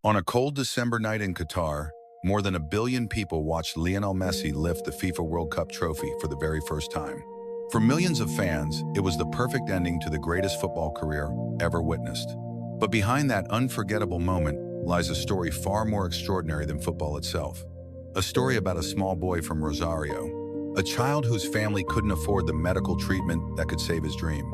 On a cold December night in Qatar, more than 1 billion people watched Lionel Messi lift the FIFA World Cup trophy for the very first time. For millions of fans, it was the perfect ending to the greatest football career ever witnessed. But behind that unforgettable moment lies a story far more extraordinary than football itself. A story about a small boy from Rosario, a child whose family couldn't afford the medical treatment that could save his dream.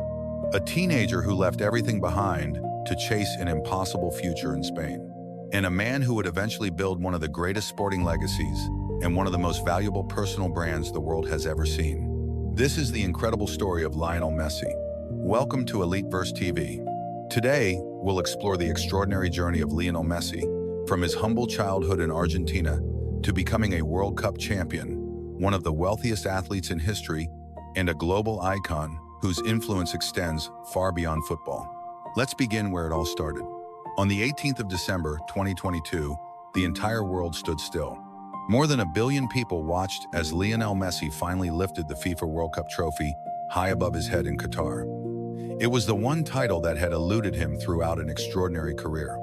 A teenager who left everything behind to chase an impossible future in Spain. And a man who would eventually build one of the greatest sporting legacies and one of the most valuable personal brands the world has ever seen. This is the incredible story of Lionel Messi. Welcome to EliteVerseTV. Today, we'll explore the extraordinary journey of Lionel Messi, from his humble childhood in Argentina to becoming a World Cup champion, one of the wealthiest athletes in history, and a global icon whose influence extends far beyond football. Let's begin where it all started. On the 18th of December, 2022, the entire world stood still. More than 1 billion people watched as Lionel Messi finally lifted the FIFA World Cup trophy high above his head in Qatar. It was the one title that had eluded him throughout an extraordinary career.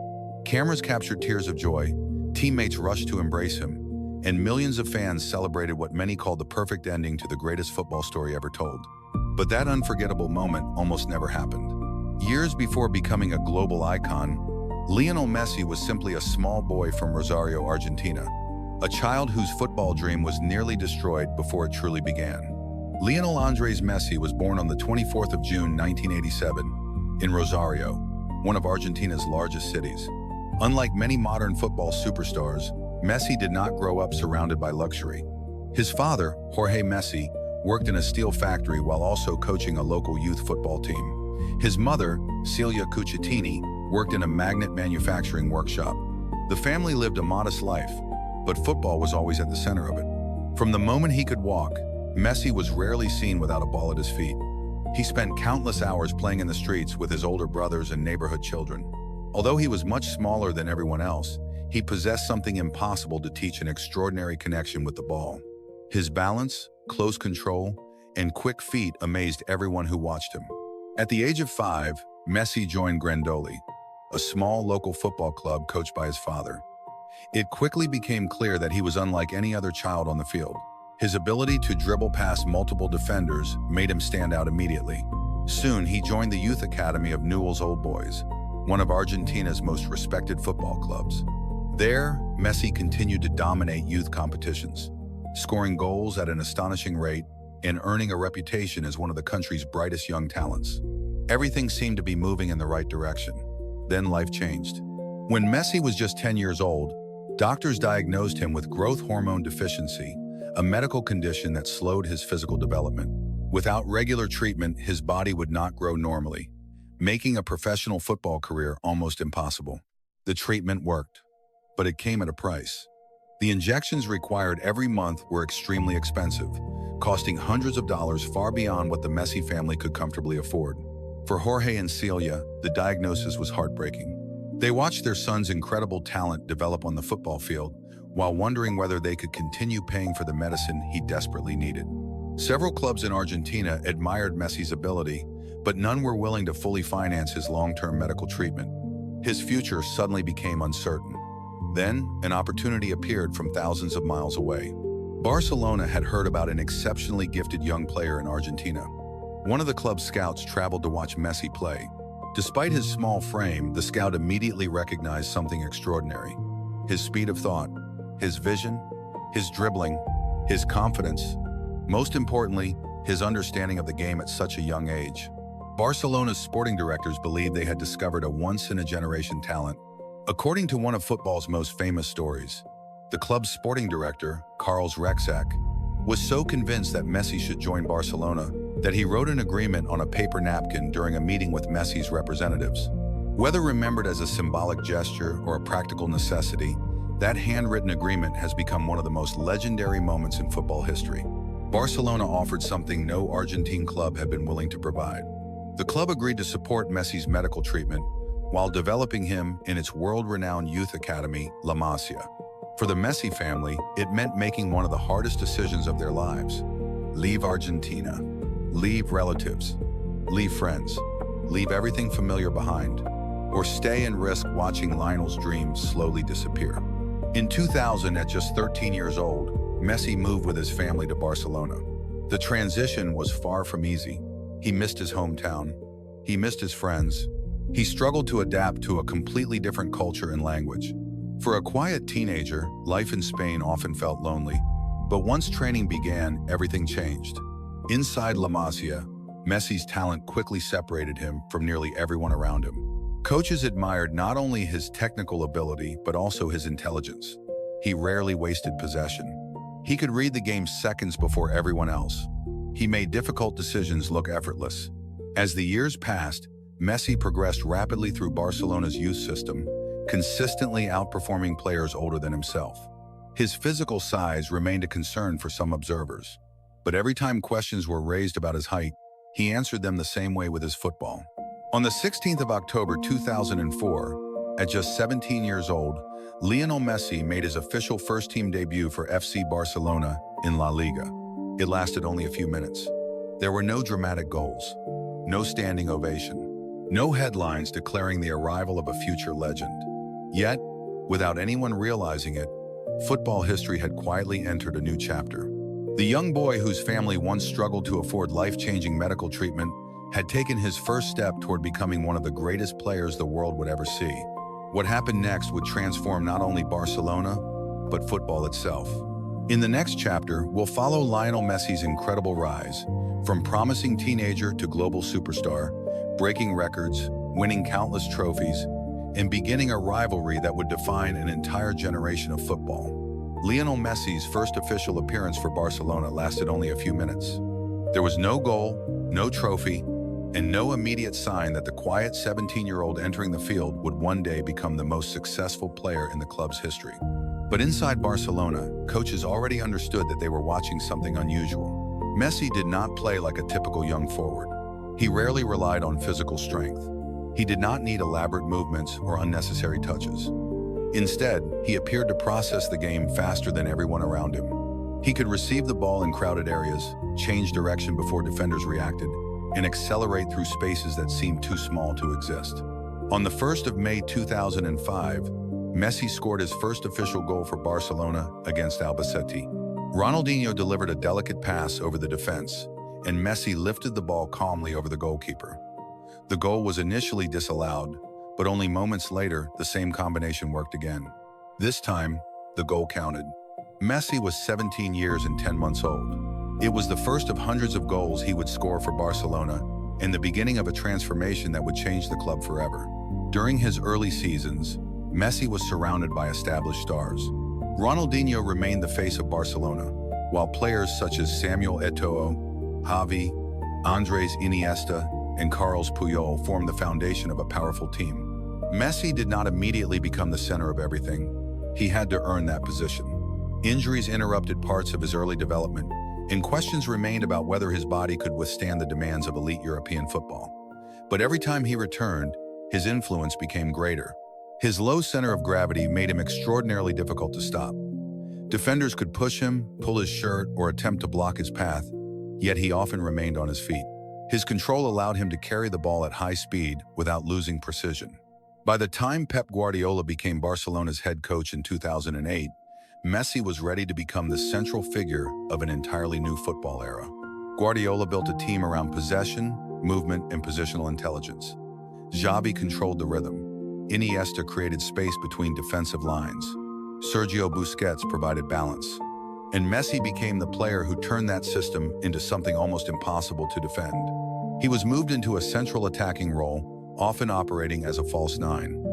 Cameras captured tears of joy, teammates rushed to embrace him, and millions of fans celebrated what many called the perfect ending to the greatest football story ever told. But that unforgettable moment almost never happened. Years before becoming a global icon, Lionel Messi was simply a small boy from Rosario, Argentina, a child whose football dream was nearly destroyed before it truly began. Lionel Andres Messi was born on the 24th of June, 1987, in Rosario, one of Argentina's largest cities. Unlike many modern football superstars, Messi did not grow up surrounded by luxury. His father, Jorge Messi, worked in a steel factory while also coaching a local youth football team. His mother, Celia Cuccittini, worked in a magnet manufacturing workshop. The family lived a modest life, but football was always at the center of it. From the moment he could walk, Messi was rarely seen without a ball at his feet. He spent countless hours playing in the streets with his older brothers and neighborhood children. Although he was much smaller than everyone else, he possessed something impossible to teach: an extraordinary connection with the ball. His balance, close control, and quick feet amazed everyone who watched him. At the age of 5, Messi joined Grandoli, a small local football club coached by his father. It quickly became clear that he was unlike any other child on the field. His ability to dribble past multiple defenders made him stand out immediately. Soon, he joined the youth academy of Newell's Old Boys, one of Argentina's most respected football clubs. There, Messi continued to dominate youth competitions, scoring goals at an astonishing rate and earning a reputation as one of the country's brightest young talents. Everything seemed to be moving in the right direction. Then life changed. When Messi was just 10 years old, doctors diagnosed him with growth hormone deficiency, a medical condition that slowed his physical development. Without regular treatment, his body would not grow normally, making a professional football career almost impossible. The treatment worked, but it came at a price. The injections required every month were extremely expensive, costing hundreds of dollars, far beyond what the Messi family could comfortably afford. For Jorge and Celia, the diagnosis was heartbreaking. They watched their son's incredible talent develop on the football field, while wondering whether they could continue paying for the medicine he desperately needed. Several clubs in Argentina admired Messi's ability, but none were willing to fully finance his long-term medical treatment. His future suddenly became uncertain. Then, an opportunity appeared from thousands of miles away. Barcelona had heard about an exceptionally gifted young player in Argentina. One of the club's scouts traveled to watch Messi play. Despite his small frame, the scout immediately recognized something extraordinary: his speed of thought, his vision, his dribbling, his confidence. Most importantly, his understanding of the game at such a young age. Barcelona's sporting directors believed they had discovered a once-in-a-generation talent. According to one of football's most famous stories, the club's sporting director, Carlos Rexach, was so convinced that Messi should join Barcelona that he wrote an agreement on a paper napkin during a meeting with Messi's representatives. Whether remembered as a symbolic gesture or a practical necessity, that handwritten agreement has become one of the most legendary moments in football history. Barcelona offered something no Argentine club had been willing to provide. The club agreed to support Messi's medical treatment while developing him in its world-renowned youth academy, La Masia. For the Messi family, it meant making one of the hardest decisions of their lives: leave Argentina. Leave relatives, leave friends, leave everything familiar behind. or stay and risk watching Lionel's dreams slowly disappear. In 2000, at just 13 years old, Messi moved with his family to Barcelona. The transition was far from easy. He missed his hometown. He missed his friends. He struggled to adapt to a completely different culture and language. For a quiet teenager, life in Spain often felt lonely. But once training began, everything changed. Inside La Masia, Messi's talent quickly separated him from nearly everyone around him. Coaches admired not only his technical ability, but also his intelligence. He rarely wasted possession. He could read the game seconds before everyone else. He made difficult decisions look effortless. As the years passed, Messi progressed rapidly through Barcelona's youth system, consistently outperforming players older than himself. His physical size remained a concern for some observers, but every time questions were raised about his height, he answered them the same way with his football. On the 16th of October 2004, at just 17 years old, Lionel Messi made his official first-team debut for FC Barcelona in La Liga. It lasted only a few minutes. There were no dramatic goals, no standing ovation, no headlines declaring the arrival of a future legend. Yet, without anyone realizing it, football history had quietly entered a new chapter. The young boy whose family once struggled to afford life-changing medical treatment had taken his first step toward becoming one of the greatest players the world would ever see. What happened next would transform not only Barcelona, but football itself. In the next chapter, we'll follow Lionel Messi's incredible rise, from promising teenager to global superstar, breaking records, winning countless trophies, and beginning a rivalry that would define an entire generation of football. Lionel Messi's first official appearance for Barcelona lasted only a few minutes. There was no goal, no trophy, and no immediate sign that the quiet 17-year-old entering the field would one day become the most successful player in the club's history. But inside Barcelona, coaches already understood that they were watching something unusual. Messi did not play like a typical young forward. He rarely relied on physical strength. He did not need elaborate movements or unnecessary touches. Instead, he appeared to process the game faster than everyone around him. He could receive the ball in crowded areas, change direction before defenders reacted, and accelerate through spaces that seemed too small to exist. On the 1st of May 2005, Messi scored his first official goal for Barcelona against Albacete. Ronaldinho delivered a delicate pass over the defense, and Messi lifted the ball calmly over the goalkeeper. The goal was initially disallowed, but only moments later, the same combination worked again. This time, the goal counted. Messi was 17 years and 10 months old. It was the first of hundreds of goals he would score for Barcelona, and the beginning of a transformation that would change the club forever. During his early seasons, Messi was surrounded by established stars. Ronaldinho remained the face of Barcelona, while players such as Samuel Eto'o, Javi, Andres Iniesta, and Carles Puyol formed the foundation of a powerful team. Messi did not immediately become the center of everything. He had to earn that position. Injuries interrupted parts of his early development, and questions remained about whether his body could withstand the demands of elite European football. But every time he returned, his influence became greater. His low center of gravity made him extraordinarily difficult to stop. Defenders could push him, pull his shirt, or attempt to block his path, yet he often remained on his feet. His control allowed him to carry the ball at high speed without losing precision. By the time Pep Guardiola became Barcelona's head coach in 2008, Messi was ready to become the central figure of an entirely new football era. Guardiola built a team around possession, movement, and positional intelligence. Xavi controlled the rhythm. Iniesta created space between defensive lines. Sergio Busquets provided balance. And Messi became the player who turned that system into something almost impossible to defend. He was moved into a central attacking role, often operating as a false nine.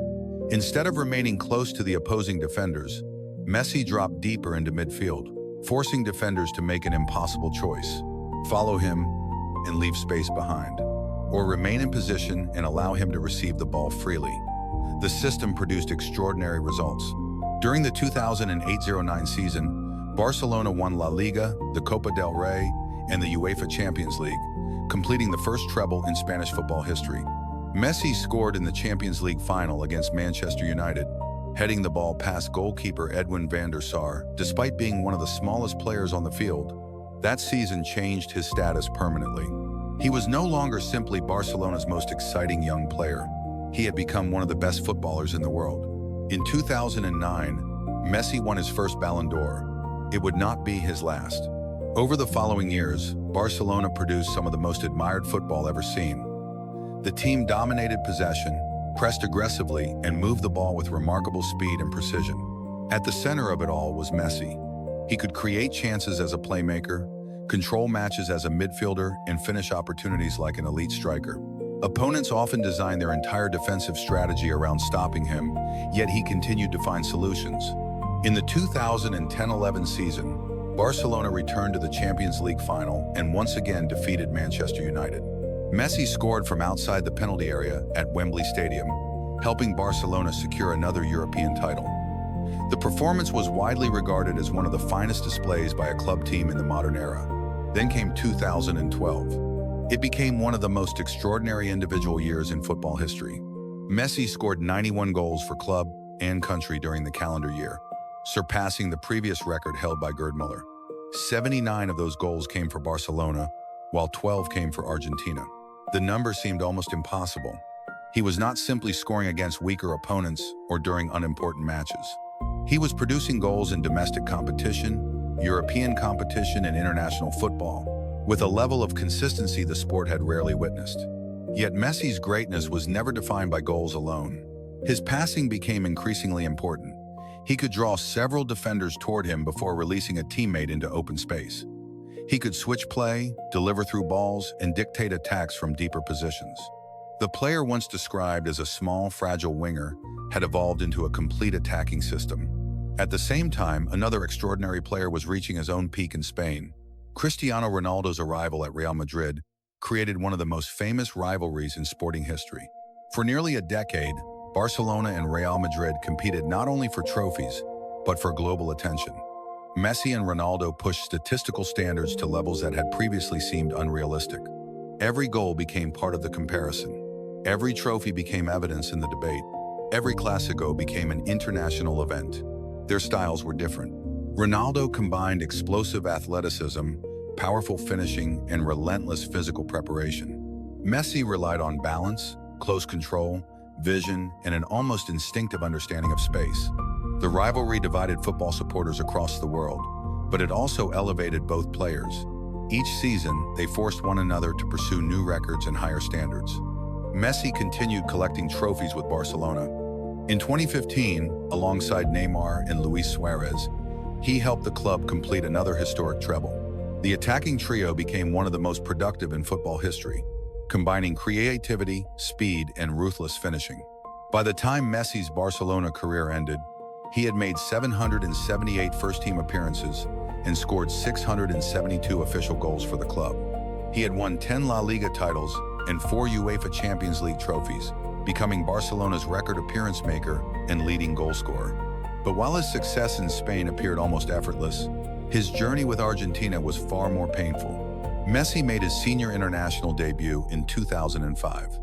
Instead of remaining close to the opposing defenders, Messi dropped deeper into midfield, forcing defenders to make an impossible choice: follow him and leave space behind, or remain in position and allow him to receive the ball freely. The system produced extraordinary results. During the 2008-09 season, Barcelona won La Liga, the Copa del Rey, and the UEFA Champions League, completing the first treble in Spanish football history. Messi scored in the Champions League final against Manchester United, heading the ball past goalkeeper Edwin van der Sar. Despite being one of the smallest players on the field, that season changed his status permanently. He was no longer simply Barcelona's most exciting young player. he had become one of the best footballers in the world. In 2009, Messi won his first Ballon d'Or. It would not be his last. Over the following years, Barcelona produced some of the most admired football ever seen. The team dominated possession, pressed aggressively, and moved the ball with remarkable speed and precision. At the center of it all was Messi. He could create chances as a playmaker, control matches as a midfielder, and finish opportunities like an elite striker. Opponents often designed their entire defensive strategy around stopping him, yet he continued to find solutions. In the 2010-11 season, Barcelona returned to the Champions League final and once again defeated Manchester United. Messi scored from outside the penalty area at Wembley Stadium, helping Barcelona secure another European title. The performance was widely regarded as one of the finest displays by a club team in the modern era. Then came 2012. It became one of the most extraordinary individual years in football history. Messi scored 91 goals for club and country during the calendar year, surpassing the previous record held by Gerd Müller. 79 of those goals came for Barcelona, while 12 came for Argentina. The number seemed almost impossible. He was not simply scoring against weaker opponents or during unimportant matches. He was producing goals in domestic competition, European competition, and international football, with a level of consistency the sport had rarely witnessed. Yet Messi's greatness was never defined by goals alone. His passing became increasingly important. He could draw several defenders toward him before releasing a teammate into open space. He could switch play, deliver through balls, and dictate attacks from deeper positions. The player once described as a small, fragile winger had evolved into a complete attacking system. At the same time, another extraordinary player was reaching his own peak in Spain. Cristiano Ronaldo's arrival at Real Madrid created one of the most famous rivalries in sporting history. For nearly a decade, Barcelona and Real Madrid competed not only for trophies, but for global attention. Messi and Ronaldo pushed statistical standards to levels that had previously seemed unrealistic. Every goal became part of the comparison. Every trophy became evidence in the debate. Every Clásico became an international event. Their styles were different. Ronaldo combined explosive athleticism, powerful finishing, and relentless physical preparation. Messi relied on balance, close control, vision, and an almost instinctive understanding of space. The rivalry divided football supporters across the world, but it also elevated both players. Each season, they forced one another to pursue new records and higher standards. Messi continued collecting trophies with Barcelona. In 2015, alongside Neymar and Luis Suarez, he helped the club complete another historic treble. The attacking trio became one of the most productive in football history, combining creativity, speed, and ruthless finishing. By the time Messi's Barcelona career ended, he had made 778 first-team appearances and scored 672 official goals for the club. He had won 10 La Liga titles and 4 UEFA Champions League trophies, becoming Barcelona's record appearance maker and leading goal scorer. But while his success in Spain appeared almost effortless, his journey with Argentina was far more painful. Messi made his senior international debut in 2005.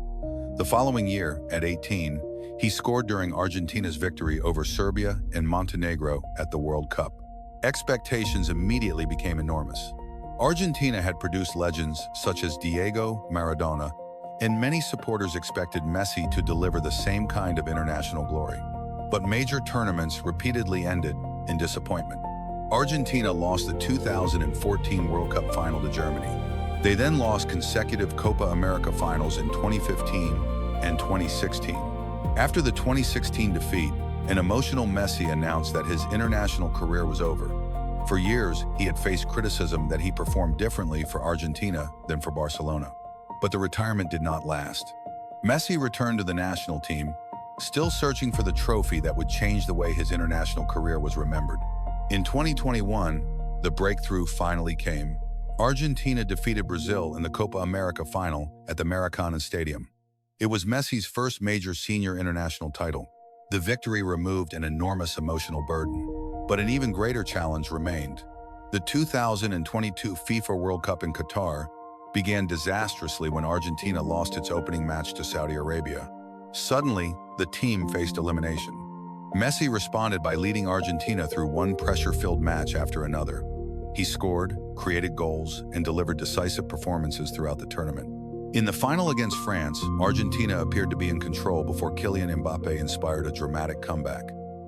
The following year, at 18, he scored during Argentina's victory over Serbia and Montenegro at the World Cup. Expectations immediately became enormous. Argentina had produced legends such as Diego Maradona, and many supporters expected Messi to deliver the same kind of international glory. But major tournaments repeatedly ended in disappointment. Argentina lost the 2014 World Cup final to Germany. They then lost consecutive Copa America finals in 2015 and 2016. After the 2016 defeat, an emotional Messi announced that his international career was over. For years, he had faced criticism that he performed differently for Argentina than for Barcelona. But the retirement did not last. Messi returned to the national team, still searching for the trophy that would change the way his international career was remembered. In 2021, the breakthrough finally came. Argentina defeated Brazil in the Copa America final at the Maracanã Stadium. It was Messi's first major senior international title. The victory removed an enormous emotional burden, but an even greater challenge remained. The 2022 FIFA World Cup in Qatar began disastrously when Argentina lost its opening match to Saudi Arabia. Suddenly, the team faced elimination. Messi responded by leading Argentina through one pressure-filled match after another. He scored, created goals, and delivered decisive performances throughout the tournament. In the final against France, Argentina appeared to be in control before Kylian Mbappe inspired a dramatic comeback.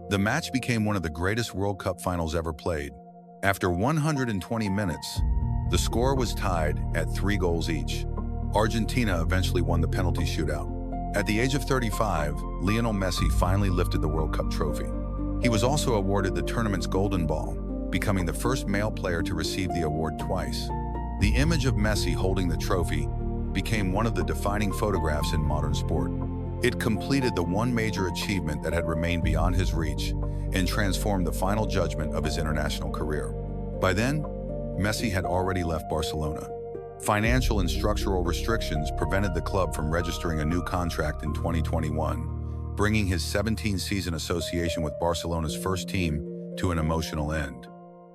The match became one of the greatest World Cup finals ever played. After 120 minutes, the score was tied at 3 goals each. Argentina eventually won the penalty shootout. At the age of 35, Lionel Messi finally lifted the World Cup trophy. He was also awarded the tournament's Golden Ball, becoming the first male player to receive the award twice. The image of Messi holding the trophy became one of the defining photographs in modern sport. It completed the one major achievement that had remained beyond his reach and transformed the final judgment of his international career. By then, Messi had already left Barcelona. Financial and structural restrictions prevented the club from registering a new contract in 2021, bringing his 17-season association with Barcelona's first team to an emotional end.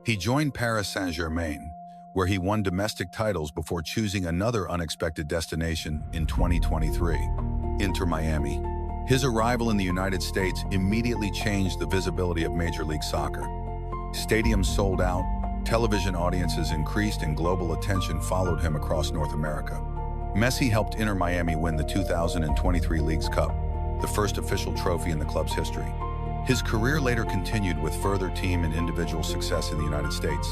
He joined Paris Saint-Germain, where he won domestic titles before choosing another unexpected destination in 2023, Inter Miami. His arrival in the United States immediately changed the visibility of Major League Soccer. Stadiums sold out, television audiences increased, and global attention followed him across North America. Messi helped Inter Miami win the 2023 Leagues Cup, the first official trophy in the club's history. His career later continued with further team and individual success in the United States.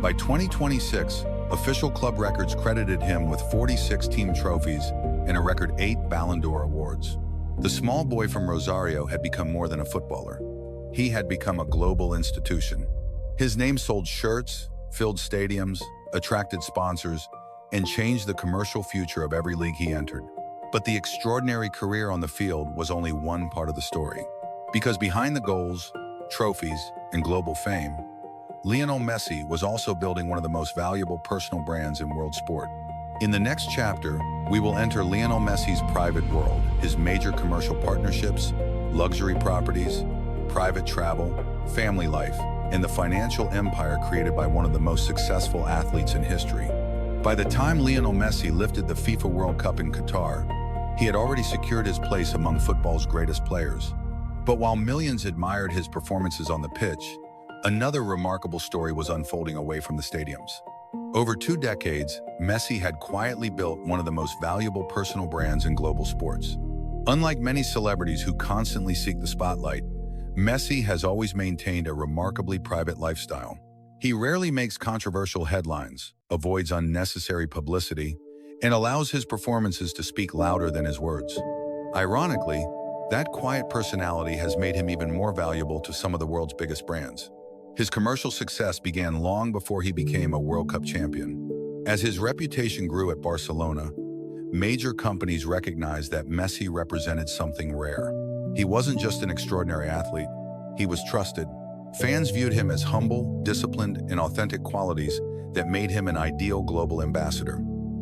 By 2026, official club records credited him with 46 team trophies and a record 8 Ballon d'Or awards. The small boy from Rosario had become more than a footballer. He had become a global institution. His name sold shirts, filled stadiums, attracted sponsors, and changed the commercial future of every league he entered. But the extraordinary career on the field was only one part of the story. Because behind the goals, trophies, and global fame, Lionel Messi was also building one of the most valuable personal brands in world sport. In the next chapter, we will enter Lionel Messi's private world, his major commercial partnerships, luxury properties, private travel, family life, and the financial empire created by one of the most successful athletes in history. By the time Lionel Messi lifted the FIFA World Cup in Qatar, he had already secured his place among football's greatest players. But while millions admired his performances on the pitch, another remarkable story was unfolding away from the stadiums. Over 2 decades, Messi had quietly built one of the most valuable personal brands in global sports. Unlike many celebrities who constantly seek the spotlight, Messi has always maintained a remarkably private lifestyle. He rarely makes controversial headlines, avoids unnecessary publicity, and allows his performances to speak louder than his words. Ironically, that quiet personality has made him even more valuable to some of the world's biggest brands. His commercial success began long before he became a World Cup champion. As his reputation grew at Barcelona, major companies recognized that Messi represented something rare. He wasn't just an extraordinary athlete, he was trusted. Fans viewed him as humble, disciplined, and authentic qualities that made him an ideal global ambassador.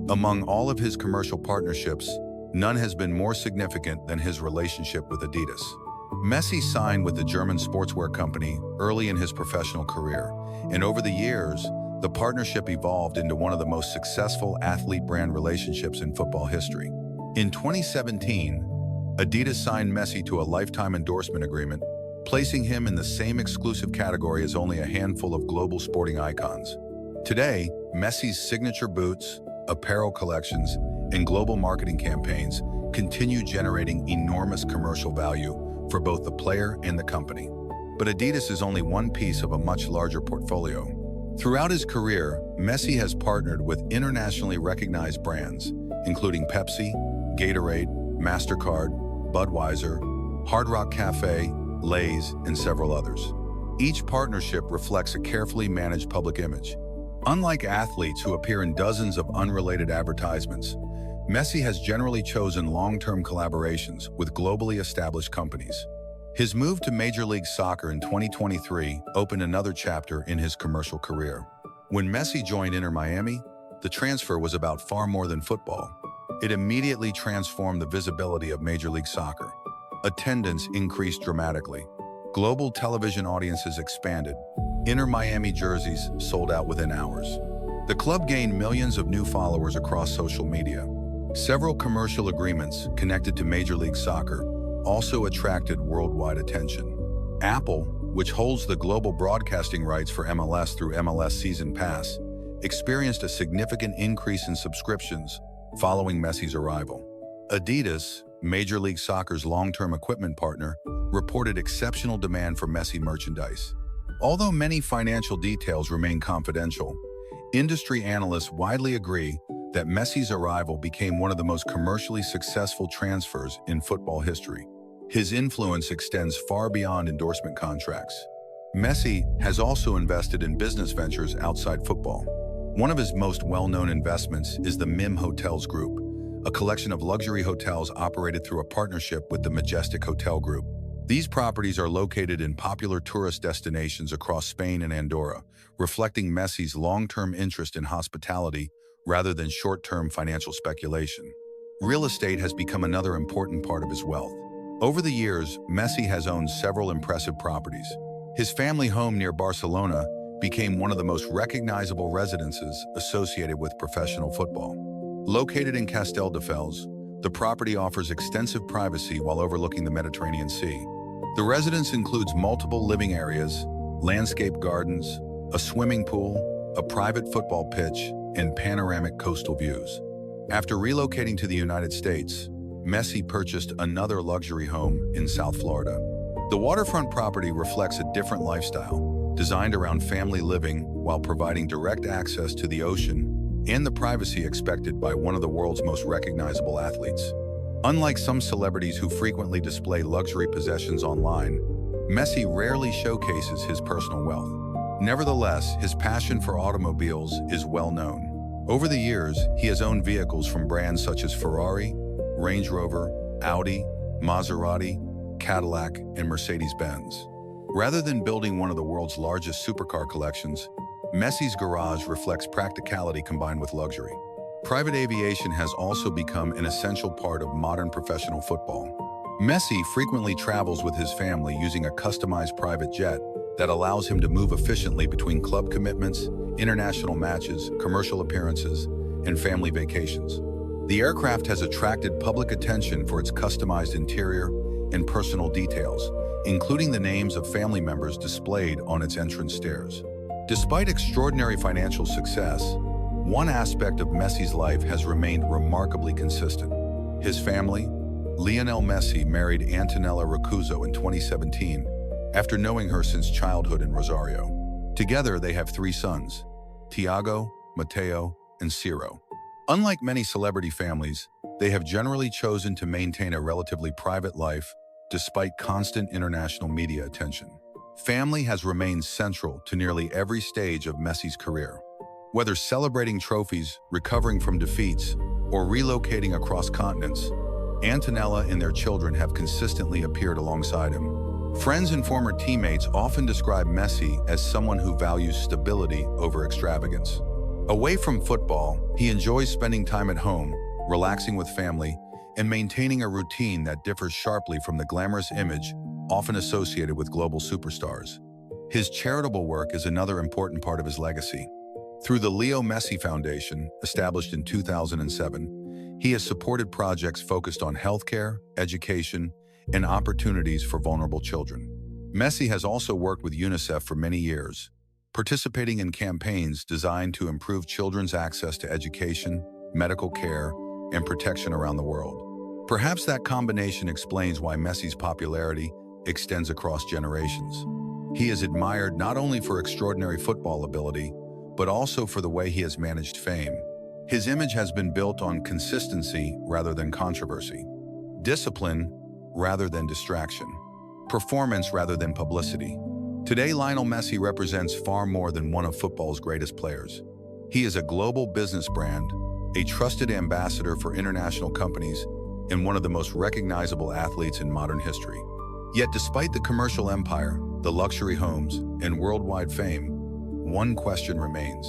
Among all of his commercial partnerships, none has been more significant than his relationship with Adidas. Messi signed with the German sportswear company early in his professional career, and over the years, the partnership evolved into one of the most successful athlete-brand relationships in football history. In 2017, Adidas signed Messi to a lifetime endorsement agreement, placing him in the same exclusive category as only a handful of global sporting icons. Today, Messi's signature boots, apparel collections, and global marketing campaigns continue generating enormous commercial value for both the player and the company. But Adidas is only one piece of a much larger portfolio. Throughout his career, Messi has partnered with internationally recognized brands, including Pepsi, Gatorade, MasterCard, Budweiser, Hard Rock Cafe, Lay's, and several others. Each partnership reflects a carefully managed public image. Unlike athletes who appear in dozens of unrelated advertisements, Messi has generally chosen long-term collaborations with globally established companies. His move to Major League Soccer in 2023 opened another chapter in his commercial career. When Messi joined Inter Miami, the transfer was about far more than football. It immediately transformed the visibility of Major League Soccer. Attendance increased dramatically. Global television audiences expanded. Inter Miami jerseys sold out within hours. The club gained millions of new followers across social media. Several commercial agreements connected to Major League Soccer also attracted worldwide attention. Apple, which holds the global broadcasting rights for MLS through MLS Season Pass, experienced a significant increase in subscriptions, following Messi's arrival. Adidas, Major League Soccer's long-term equipment partner, reported exceptional demand for Messi merchandise. Although many financial details remain confidential, industry analysts widely agree that Messi's arrival became one of the most commercially successful transfers in football history. His influence extends far beyond endorsement contracts. Messi has also invested in business ventures outside football. One of his most well-known investments is the MIM Hotels Group, a collection of luxury hotels operated through a partnership with the Majestic Hotel Group. These properties are located in popular tourist destinations across Spain and Andorra, reflecting Messi's long-term interest in hospitality rather than short-term financial speculation. Real estate has become another important part of his wealth. Over the years, Messi has owned several impressive properties. His family home near Barcelona became one of the most recognizable residences associated with professional football. Located in Castelldefels, the property offers extensive privacy while overlooking the Mediterranean Sea. The residence includes multiple living areas, landscape gardens, a swimming pool, a private football pitch, and panoramic coastal views. After relocating to the United States, Messi purchased another luxury home in South Florida. The waterfront property reflects a different lifestyle, designed around family living while providing direct access to the ocean and the privacy expected by one of the world's most recognizable athletes. Unlike some celebrities who frequently display luxury possessions online, Messi rarely showcases his personal wealth. Nevertheless, his passion for automobiles is well known. Over the years, he has owned vehicles from brands such as Ferrari, Range Rover, Audi, Maserati, Cadillac, and Mercedes-Benz. Rather than building one of the world's largest supercar collections, Messi's garage reflects practicality combined with luxury. Private aviation has also become an essential part of modern professional football. Messi frequently travels with his family using a customized private jet that allows him to move efficiently between club commitments, international matches, commercial appearances, and family vacations. The aircraft has attracted public attention for its customized interior and personal details, including the names of family members displayed on its entrance stairs. Despite extraordinary financial success, one aspect of Messi's life has remained remarkably consistent. His family, Lionel Messi married Antonella Rocuzzo in 2017 after knowing her since childhood in Rosario. Together, they have 3 sons, Tiago, Matteo, and Ciro. Unlike many celebrity families, they have generally chosen to maintain a relatively private life despite constant international media attention. Family has remained central to nearly every stage of Messi's career. Whether celebrating trophies, recovering from defeats, or relocating across continents, Antonella and their children have consistently appeared alongside him. Friends and former teammates often describe Messi as someone who values stability over extravagance. Away from football, he enjoys spending time at home, relaxing with family, and maintaining a routine that differs sharply from the glamorous image often associated with global superstars. His charitable work is another important part of his legacy. Through the Leo Messi Foundation, established in 2007, he has supported projects focused on healthcare, education, and opportunities for vulnerable children. Messi has also worked with UNICEF for many years, participating in campaigns designed to improve children's access to education, medical care, and protection around the world. Perhaps that combination explains why Messi's popularity extends across generations. He is admired not only for extraordinary football ability, but also for the way he has managed fame. His image has been built on consistency rather than controversy, discipline rather than distraction, performance rather than publicity. Today, Lionel Messi represents far more than one of football's greatest players. He is a global business brand, a trusted ambassador for international companies, and one of the most recognizable athletes in modern history. Yet despite the commercial empire, the luxury homes, and worldwide fame, one question remains.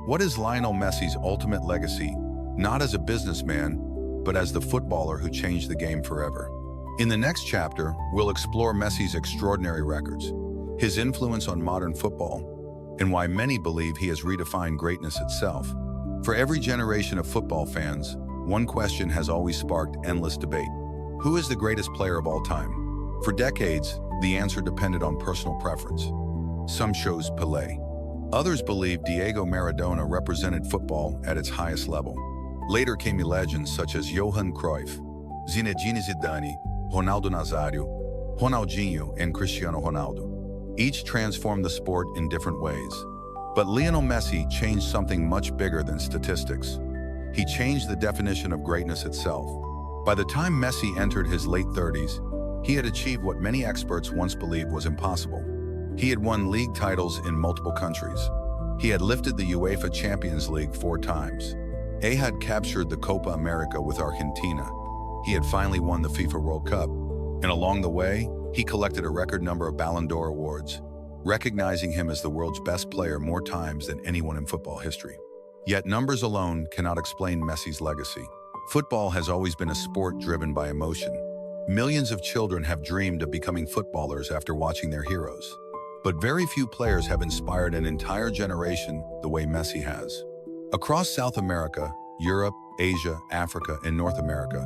What is Lionel Messi's ultimate legacy, not as a businessman, but as the footballer who changed the game forever? In the next chapter, we'll explore Messi's extraordinary records, his influence on modern football, and why many believe he has redefined greatness itself. For every generation of football fans, one question has always sparked endless debate. Who is the greatest player of all time? For decades, the answer depended on personal preference. Some chose Pelé. Others believed Diego Maradona represented football at its highest level. Later came legends such as Johan Cruyff, Zinedine Zidane, Ronaldo Nazario, Ronaldinho, and Cristiano Ronaldo. Each transformed the sport in different ways. But Lionel Messi changed something much bigger than statistics. He changed the definition of greatness itself. By the time Messi entered his late 30s, he had achieved what many experts once believed was impossible. He had won league titles in multiple countries. He had lifted the UEFA Champions League 4 times. He had captured the Copa America with Argentina. He had finally won the FIFA World Cup. And along the way, he collected a record number of Ballon d'Or awards, recognizing him as the world's best player more times than anyone in football history. Yet numbers alone cannot explain Messi's legacy. Football has always been a sport driven by emotion. Millions of children have dreamed of becoming footballers after watching their heroes. But very few players have inspired an entire generation the way Messi has. Across South America, Europe, Asia, Africa, and North America,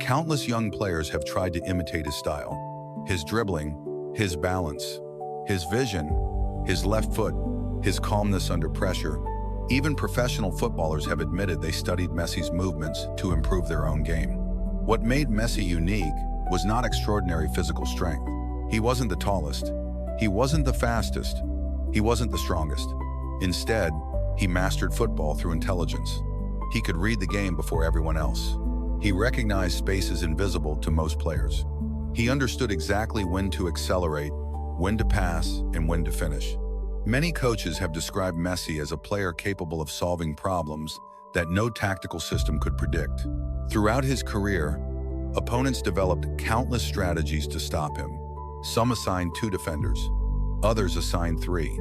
countless young players have tried to imitate his style. His dribbling, his balance, his vision, his left foot, his calmness under pressure. Even professional footballers have admitted they studied Messi's movements to improve their own game. What made Messi unique was not extraordinary physical strength. He wasn't the tallest. He wasn't the fastest. He wasn't the strongest. Instead, he mastered football through intelligence. He could read the game before everyone else. He recognized spaces invisible to most players. He understood exactly when to accelerate, when to pass, and when to finish. Many coaches have described Messi as a player capable of solving problems that no tactical system could predict. Throughout his career, opponents developed countless strategies to stop him. Some assigned 2 defenders, others assigned 3.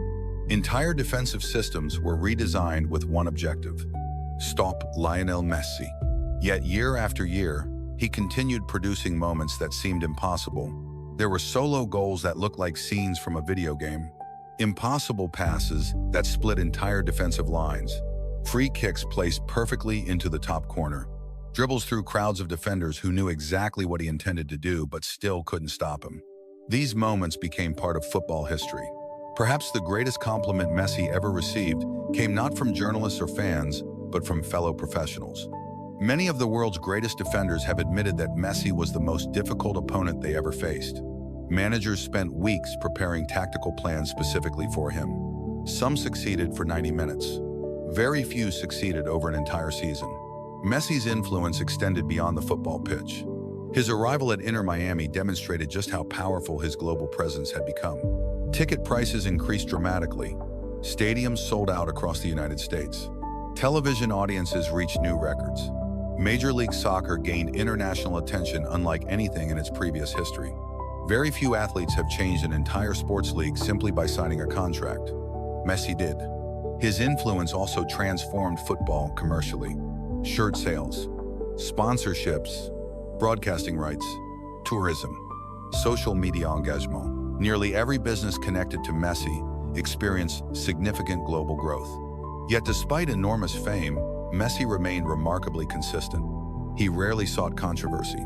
Entire defensive systems were redesigned with one objective: stop Lionel Messi. Yet year after year, he continued producing moments that seemed impossible. There were solo goals that looked like scenes from a video game, impossible passes that split entire defensive lines, free kicks placed perfectly into the top corner, dribbles through crowds of defenders who knew exactly what he intended to do but still couldn't stop him. These moments became part of football history. Perhaps the greatest compliment Messi ever received came not from journalists or fans, but from fellow professionals. Many of the world's greatest defenders have admitted that Messi was the most difficult opponent they ever faced. Managers spent weeks preparing tactical plans specifically for him. Some succeeded for 90 minutes. Very few succeeded over an entire season. Messi's influence extended beyond the football pitch. His arrival at Inter Miami demonstrated just how powerful his global presence had become. Ticket prices increased dramatically. Stadiums sold out across the United States. Television audiences reached new records. Major League Soccer gained international attention unlike anything in its previous history. Very few athletes have changed an entire sports league simply by signing a contract. Messi did. His influence also transformed football commercially. Shirt sales, sponsorships, broadcasting rights, tourism, social media engagement. Nearly every business connected to Messi experienced significant global growth. Yet despite enormous fame, Messi remained remarkably consistent. He rarely sought controversy.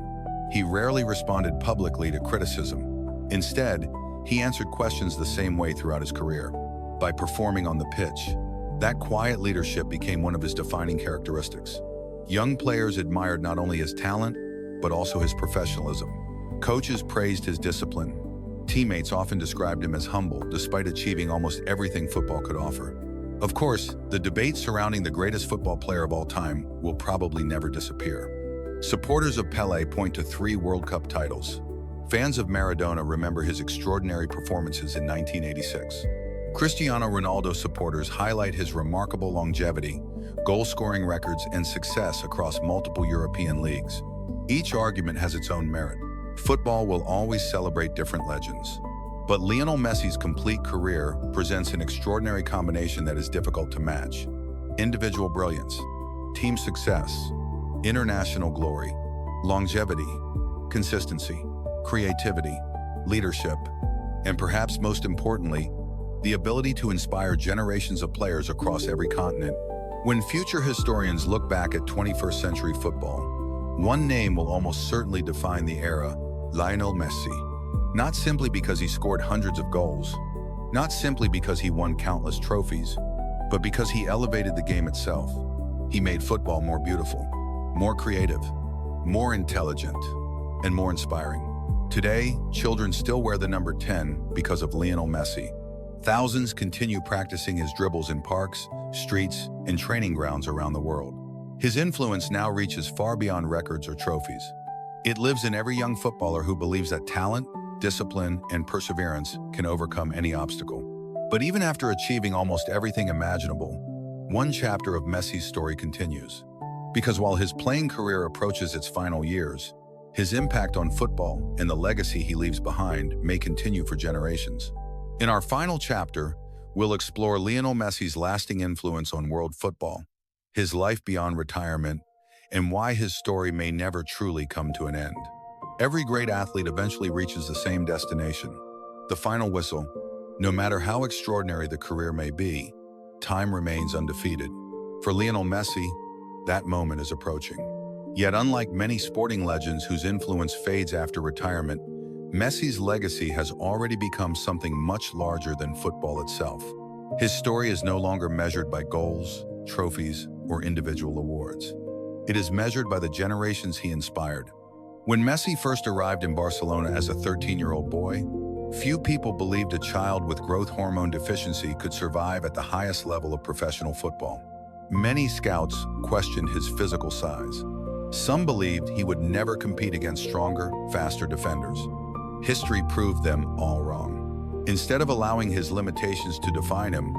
He rarely responded publicly to criticism. Instead, he answered questions the same way throughout his career, by performing on the pitch. That quiet leadership became one of his defining characteristics. Young players admired not only his talent, but also his professionalism. Coaches praised his discipline. Teammates often described him as humble, despite achieving almost everything football could offer. Of course, the debate surrounding the greatest football player of all time will probably never disappear. Supporters of Pelé point to 3 World Cup titles. Fans of Maradona remember his extraordinary performances in 1986. Cristiano Ronaldo supporters highlight his remarkable longevity, goal-scoring records, and success across multiple European leagues. Each argument has its own merit. Football will always celebrate different legends. But Lionel Messi's complete career presents an extraordinary combination that is difficult to match. Individual brilliance, team success, international glory, longevity, consistency, creativity, leadership, and perhaps most importantly, the ability to inspire generations of players across every continent. When future historians look back at 21st century football, one name will almost certainly define the era: Lionel Messi. Not simply because he scored hundreds of goals, not simply because he won countless trophies, but because he elevated the game itself. He made football more beautiful, more creative, more intelligent, and more inspiring. Today, children still wear the number 10 because of Lionel Messi. Thousands continue practicing his dribbles in parks, streets, and training grounds around the world. His influence now reaches far beyond records or trophies. It lives in every young footballer who believes that talent, discipline, and perseverance can overcome any obstacle. But even after achieving almost everything imaginable, one chapter of Messi's story continues. Because while his playing career approaches its final years, his impact on football and the legacy he leaves behind may continue for generations. In our final chapter, we'll explore Lionel Messi's lasting influence on world football, his life beyond retirement, and why his story may never truly come to an end. Every great athlete eventually reaches the same destination, the final whistle. No matter how extraordinary the career may be, time remains undefeated. For Lionel Messi, that moment is approaching. Yet unlike many sporting legends whose influence fades after retirement, Messi's legacy has already become something much larger than football itself. His story is no longer measured by goals, trophies, or individual awards. It is measured by the generations he inspired. When Messi first arrived in Barcelona as a 13-year-old boy, few people believed a child with growth hormone deficiency could survive at the highest level of professional football. Many scouts questioned his physical size. Some believed he would never compete against stronger, faster defenders. History proved them all wrong. Instead of allowing his limitations to define him,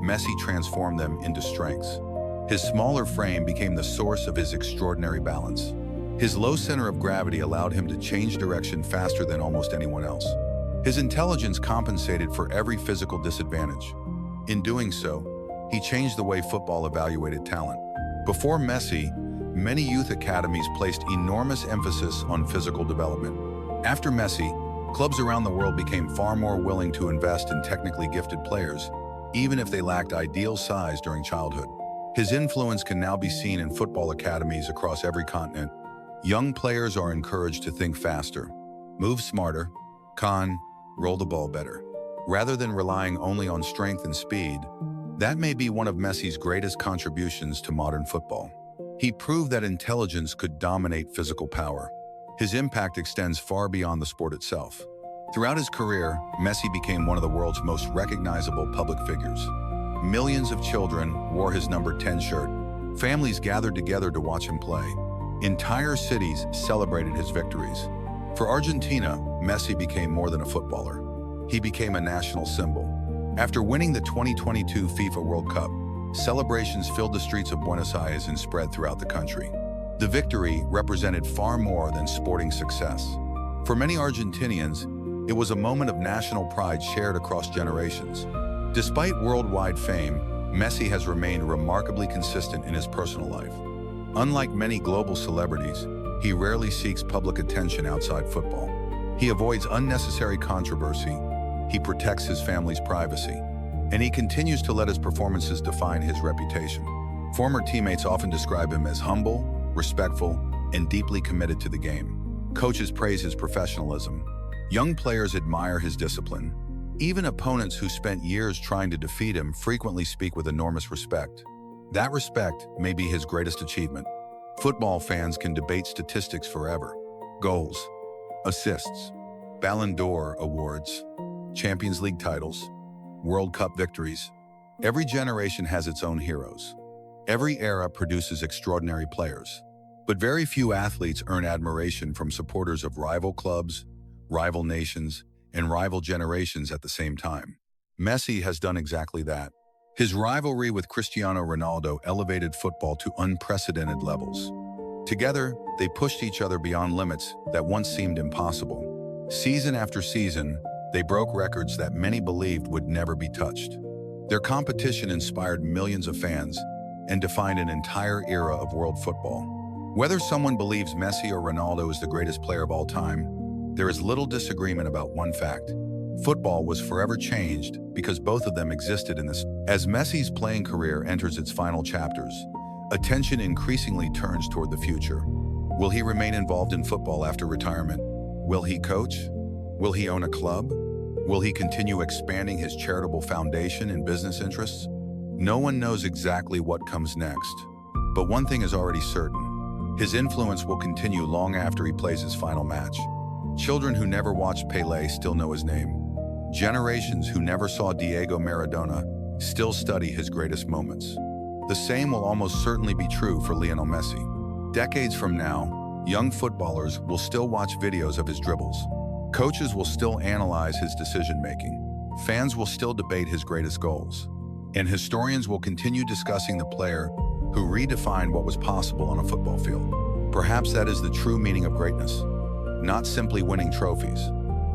Messi transformed them into strengths. His smaller frame became the source of his extraordinary balance. His low center of gravity allowed him to change direction faster than almost anyone else. His intelligence compensated for every physical disadvantage. In doing so, he changed the way football evaluated talent. Before Messi, many youth academies placed enormous emphasis on physical development. After Messi, clubs around the world became far more willing to invest in technically gifted players, even if they lacked ideal size during childhood. His influence can now be seen in football academies across every continent. Young players are encouraged to think faster, move smarter, roll the ball better. Rather than relying only on strength and speed, that may be one of Messi's greatest contributions to modern football. He proved that intelligence could dominate physical power. His impact extends far beyond the sport itself. Throughout his career, Messi became one of the world's most recognizable public figures. Millions of children wore his number 10 shirt. Families gathered together to watch him play. Entire cities celebrated his victories. For Argentina, Messi became more than a footballer. He became a national symbol. After winning the 2022 FIFA World Cup, celebrations filled the streets of Buenos Aires and spread throughout the country. The victory represented far more than sporting success. For many Argentinians, it was a moment of national pride shared across generations. Despite worldwide fame, Messi has remained remarkably consistent in his personal life. Unlike many global celebrities, he rarely seeks public attention outside football. He avoids unnecessary controversy, he protects his family's privacy, and he continues to let his performances define his reputation. Former teammates often describe him as humble, respectful, and deeply committed to the game. Coaches praise his professionalism. Young players admire his discipline. Even opponents who spent years trying to defeat him frequently speak with enormous respect. That respect may be his greatest achievement. Football fans can debate statistics forever. Goals, assists, Ballon d'Or awards, Champions League titles, World Cup victories. Every generation has its own heroes. Every era produces extraordinary players. But very few athletes earn admiration from supporters of rival clubs, rival nations, and rival generations at the same time. Messi has done exactly that. His rivalry with Cristiano Ronaldo elevated football to unprecedented levels. Together, they pushed each other beyond limits that once seemed impossible. Season after season, they broke records that many believed would never be touched. Their competition inspired millions of fans and defined an entire era of world football. Whether someone believes Messi or Ronaldo is the greatest player of all time, there is little disagreement about one fact. Football was forever changed because both of them existed in this. As Messi's playing career enters its final chapters, attention increasingly turns toward the future. Will he remain involved in football after retirement? Will he coach? Will he own a club? Will he continue expanding his charitable foundation and business interests? No one knows exactly what comes next. But one thing is already certain. His influence will continue long after he plays his final match. Children who never watched Pelé still know his name. Generations who never saw Diego Maradona still study his greatest moments. The same will almost certainly be true for Lionel Messi. Decades from now, young footballers will still watch videos of his dribbles. Coaches will still analyze his decision-making. Fans will still debate his greatest goals. And historians will continue discussing the player who redefined what was possible on a football field. Perhaps that is the true meaning of greatness. Not simply winning trophies,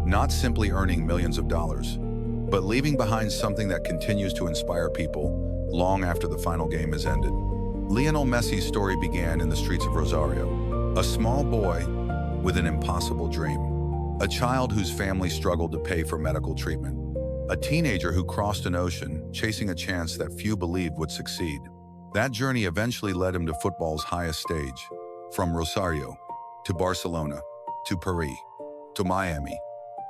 not simply earning millions of dollars, but leaving behind something that continues to inspire people long after the final game has ended. Lionel Messi's story began in the streets of Rosario, a small boy with an impossible dream, a child whose family struggled to pay for medical treatment, a teenager who crossed an ocean chasing a chance that few believed would succeed. That journey eventually led him to football's highest stage, from Rosario to Barcelona to Paris to Miami,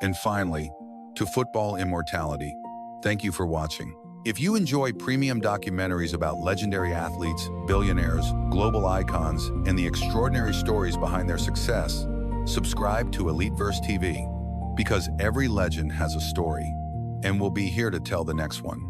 and finally, to football immortality. Thank you for watching. If you enjoy premium documentaries about legendary athletes, billionaires, global icons, and the extraordinary stories behind their success, subscribe to EliteVerseTV, because every legend has a story, and we'll be here to tell the next one.